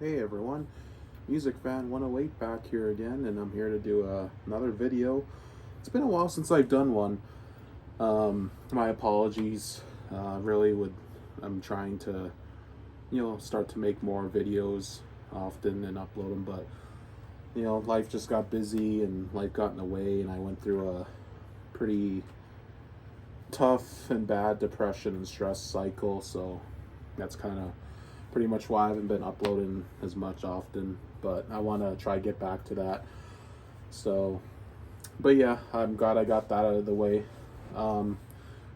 Hey everyone, Music Fan 108 back here again, and I'm here to do another video. It's been a while since I've done one. My apologies. Really, I'm trying to, start to make more videos often and upload them, but life just got busy and life got in the way, and I went through a pretty tough and bad depression and stress cycle, so that's kind of pretty much why I haven't been uploading as much often, but I want to try get back to that. So, but yeah, I'm glad I got that out of the way. Um,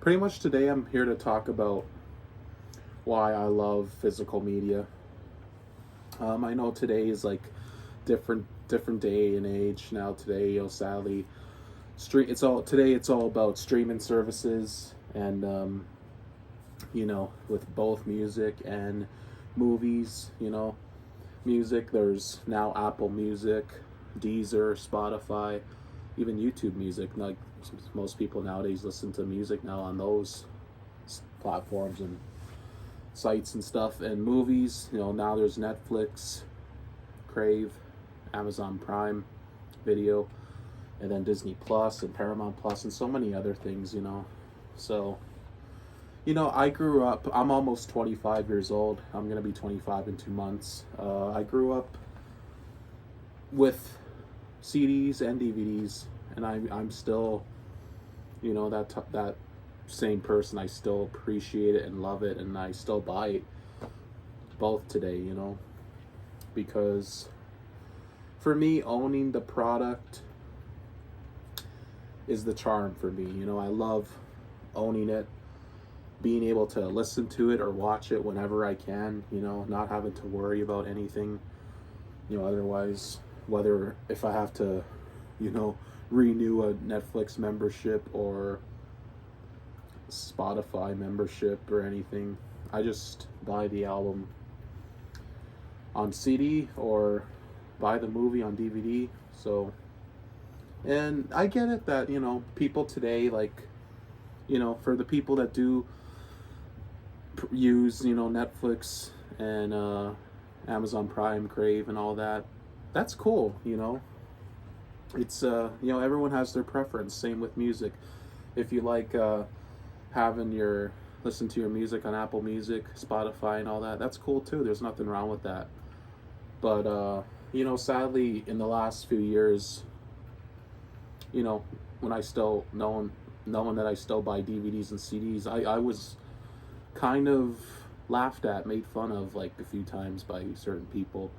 Pretty much today I'm here to talk about why I love physical media. I know today is like different day and age now. Today, sadly, it's all about streaming services and with both music and movies. Music. There's now Apple Music, Deezer, Spotify, even YouTube Music. Like most people nowadays listen to music now on those platforms and sites and stuff. And movies, now there's Netflix, Crave, Amazon Prime Video, and then Disney Plus and Paramount Plus and so many other things. So I grew up, I'm almost 25 years old. I'm going to be 25 in 2 months. I grew up with CDs and DVDs, and I'm still, that same person. I still appreciate it and love it, and I still buy it both today, because for me, owning the product is the charm for me. I love owning it, being able to listen to it or watch it whenever I can, not having to worry about anything, otherwise, whether if I have to, renew a Netflix membership or Spotify membership or anything. I just buy the album on CD or buy the movie on DVD. So, and I get it that, people today, like, for the people that do use Netflix and Amazon Prime, Crave, and all that. That's cool. It's everyone has their preference. Same with music. If you like having your listen to your music on Apple Music, Spotify, and all that, that's cool too. There's nothing wrong with that. But sadly, in the last few years, when I still knowing that I still buy DVDs and CDs, I was kind of laughed at, made fun of like a few times by certain people.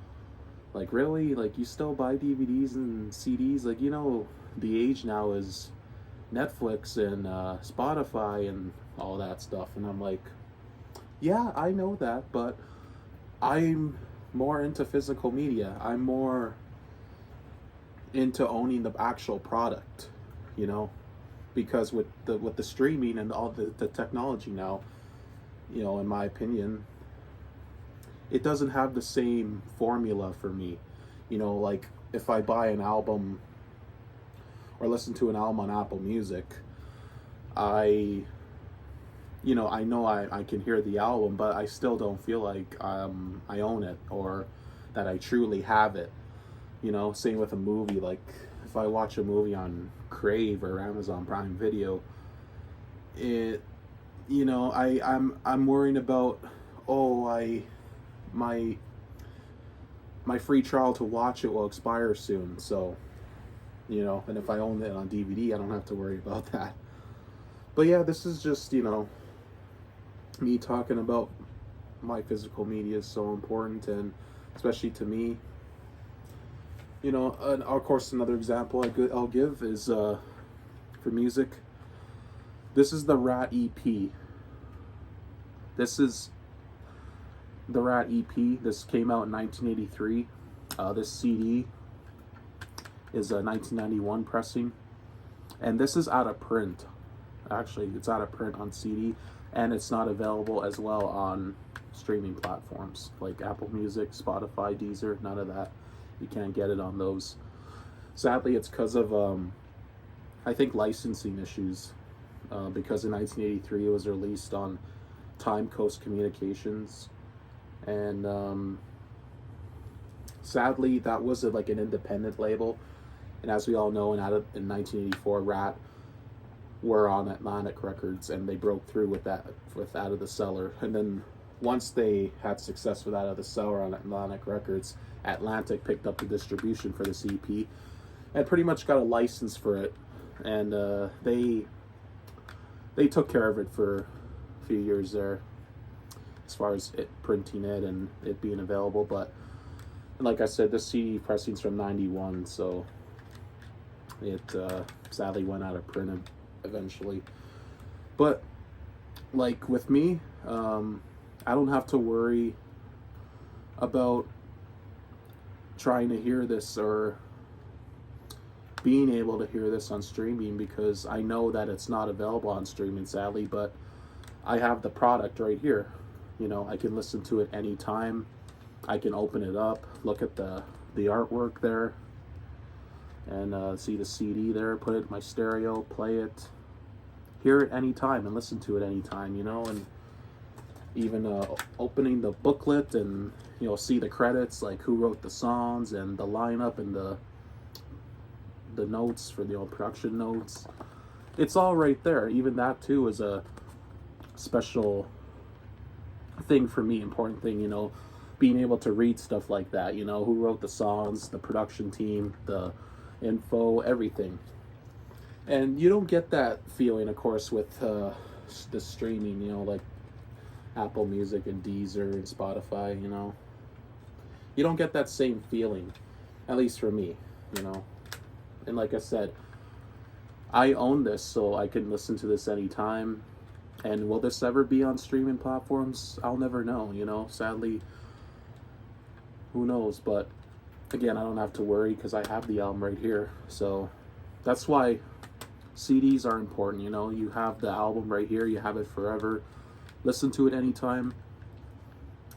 Like, really? Like, you still buy DVDs and CDs? Like, the age now is Netflix and Spotify and all that stuff. And I'm like, yeah, I know that, but I'm more into physical media. I'm more into owning the actual product, because with the streaming and all the technology now, in my opinion, it doesn't have the same formula for me. Like if I buy an album or listen to an album on Apple Music, I I know I can hear the album, but I still don't feel like I own it or that I truly have it. Same with a movie. Like if I watch a movie on Crave or Amazon Prime Video, it I'm worrying about, oh, my my free trial to watch it will expire soon, so and if I own it on DVD, I don't have to worry about that. But yeah, this is just me talking about my physical media is so important, and especially to me. And of course, another example I'll give is for music. This is the Rat EP. This is the Rat EP. This came out in 1983. This CD is a 1991 pressing, and this is out of print. Actually, it's out of print on CD, and it's not available as well on streaming platforms like Apple Music, Spotify, Deezer. None of that. You can't get it on those. Sadly, it's because of I think licensing issues. Because in 1983 it was released on Time Coast Communications, and sadly, that was like an independent label, and as we all know, in 1984, Rat were on Atlantic Records, and they broke through with Out of the Cellar. And then once they had success with Out of the Cellar on Atlantic Records, Atlantic picked up the distribution for this EP and pretty much got a license for it. And they took care of it for a few years there, as far as it printing it and it being available. But like I said, the CD pressing's from '91, so it sadly went out of print eventually. But like with me, I don't have to worry about trying to hear this or being able to hear this on streaming, because I know that it's not available on streaming, sadly, but I have the product right here. You know, I can listen to it anytime. I can open it up, look at the artwork there, and see the CD there, put it in my stereo, play it, hear it anytime, and listen to it anytime, you know. And even opening the booklet and, you know, see the credits, like who wrote the songs and the lineup and the notes for the old production notes. It's all right there. Even that too is a special thing for me, important thing, you know, being able to read stuff like that, you know, who wrote the songs, the production team, the info, everything. And you don't get that feeling, of course, with the streaming, you know, like Apple Music and Deezer and Spotify, you know. You don't get that same feeling, at least for me, you know. And like I said, I own this, so I can listen to this anytime. And will this ever be on streaming platforms? I'll never know, you know. Sadly, who knows? But again, I don't have to worry because I have the album right here. So that's why CDs are important, you know. You have the album right here, you have it forever. Listen to it anytime.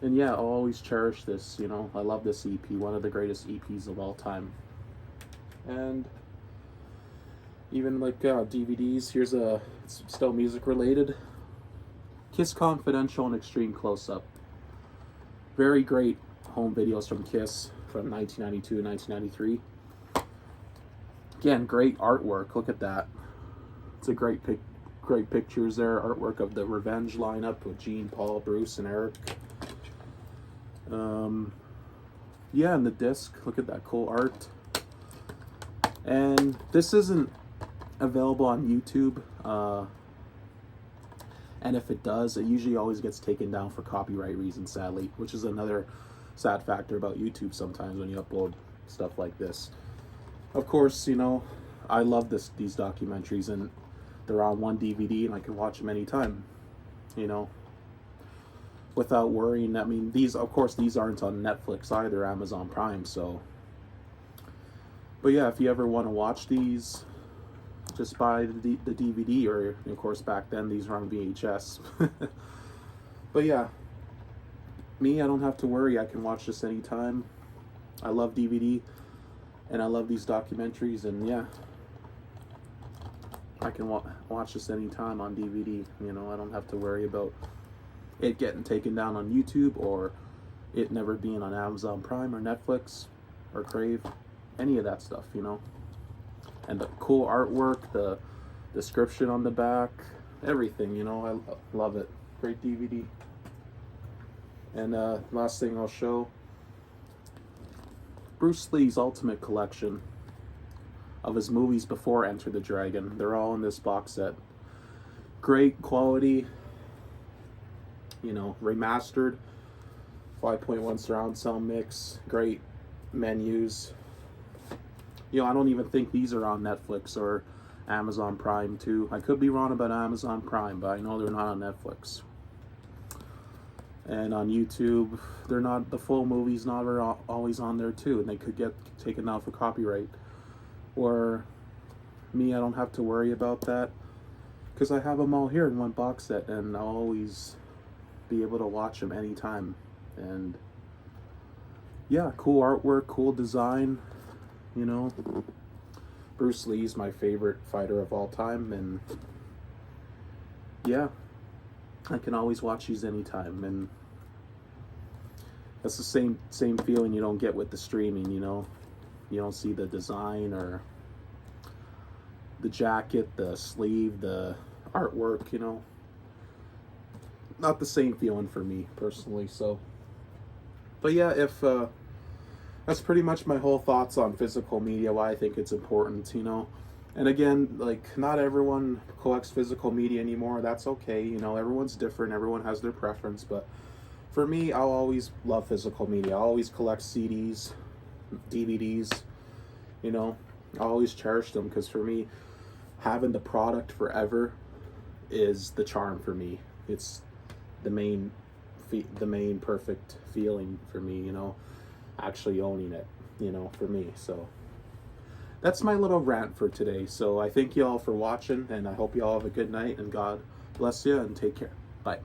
And yeah, I'll always cherish this, you know. I love this EP, one of the greatest EPs of all time. And even like DVDs, here's it's still music related. Kiss Confidential and Extreme Close-Up. Very great home videos from Kiss from 1992 and 1993. Again, great artwork. Look at that. It's a great pictures there. Artwork of the Revenge lineup with Gene, Paul, Bruce, and Eric. Yeah, and the disc. Look at that cool art. And this isn't available on YouTube. And if it does, it usually always gets taken down for copyright reasons, sadly, which is another sad factor about YouTube sometimes when you upload stuff like this. Of course, you know, I love these documentaries, and they're on one DVD and I can watch them anytime, you know, without worrying. I mean, these aren't on Netflix either, Amazon Prime, so. But yeah, if you ever want to watch these, just buy the DVD, or of course back then these were on VHS. But yeah, me, I don't have to worry. I can watch this anytime. I love DVD, and I love these documentaries, and yeah, I can watch this anytime on DVD. You know, I don't have to worry about it getting taken down on YouTube, or it never being on Amazon Prime or Netflix or Crave, any of that stuff, you know. And the cool artwork, the description on the back, everything, you know, I love it. Great DVD. And last thing I'll show, Bruce Lee's Ultimate Collection of his movies before Enter the Dragon. They're all in this box set. Great quality, you know, remastered, 5.1 surround sound mix, great menus. You know, I don't even think these are on Netflix or Amazon Prime too. I could be wrong about Amazon Prime, but I know they're not on Netflix. And on YouTube, they're not, the full movie's not always on there too, and they could get taken down for copyright. Or me, I don't have to worry about that because I have them all here in one box set, and I'll always be able to watch them anytime. And yeah, cool artwork, cool design. You know, Bruce Lee's my favorite fighter of all time, and yeah, I can always watch these anytime. And That's the same feeling you don't get with the streaming, you know. You don't see the design or the jacket, the sleeve, the artwork, you know. Not the same feeling for me personally. So, but yeah, if that's pretty much my whole thoughts on physical media, why I think it's important, you know. And again, like, not everyone collects physical media anymore. That's okay, you know. Everyone's different. Everyone has their preference, but for me, I'll always love physical media. I'll always collect CDs, DVDs, you know. I'll always cherish them because for me, having the product forever is the charm for me. It's the main perfect feeling for me, you know, actually owning it, you know, for me. So that's my little rant for today. So I thank you all for watching, and I hope you all have a good night, and God bless you, and take care. Bye.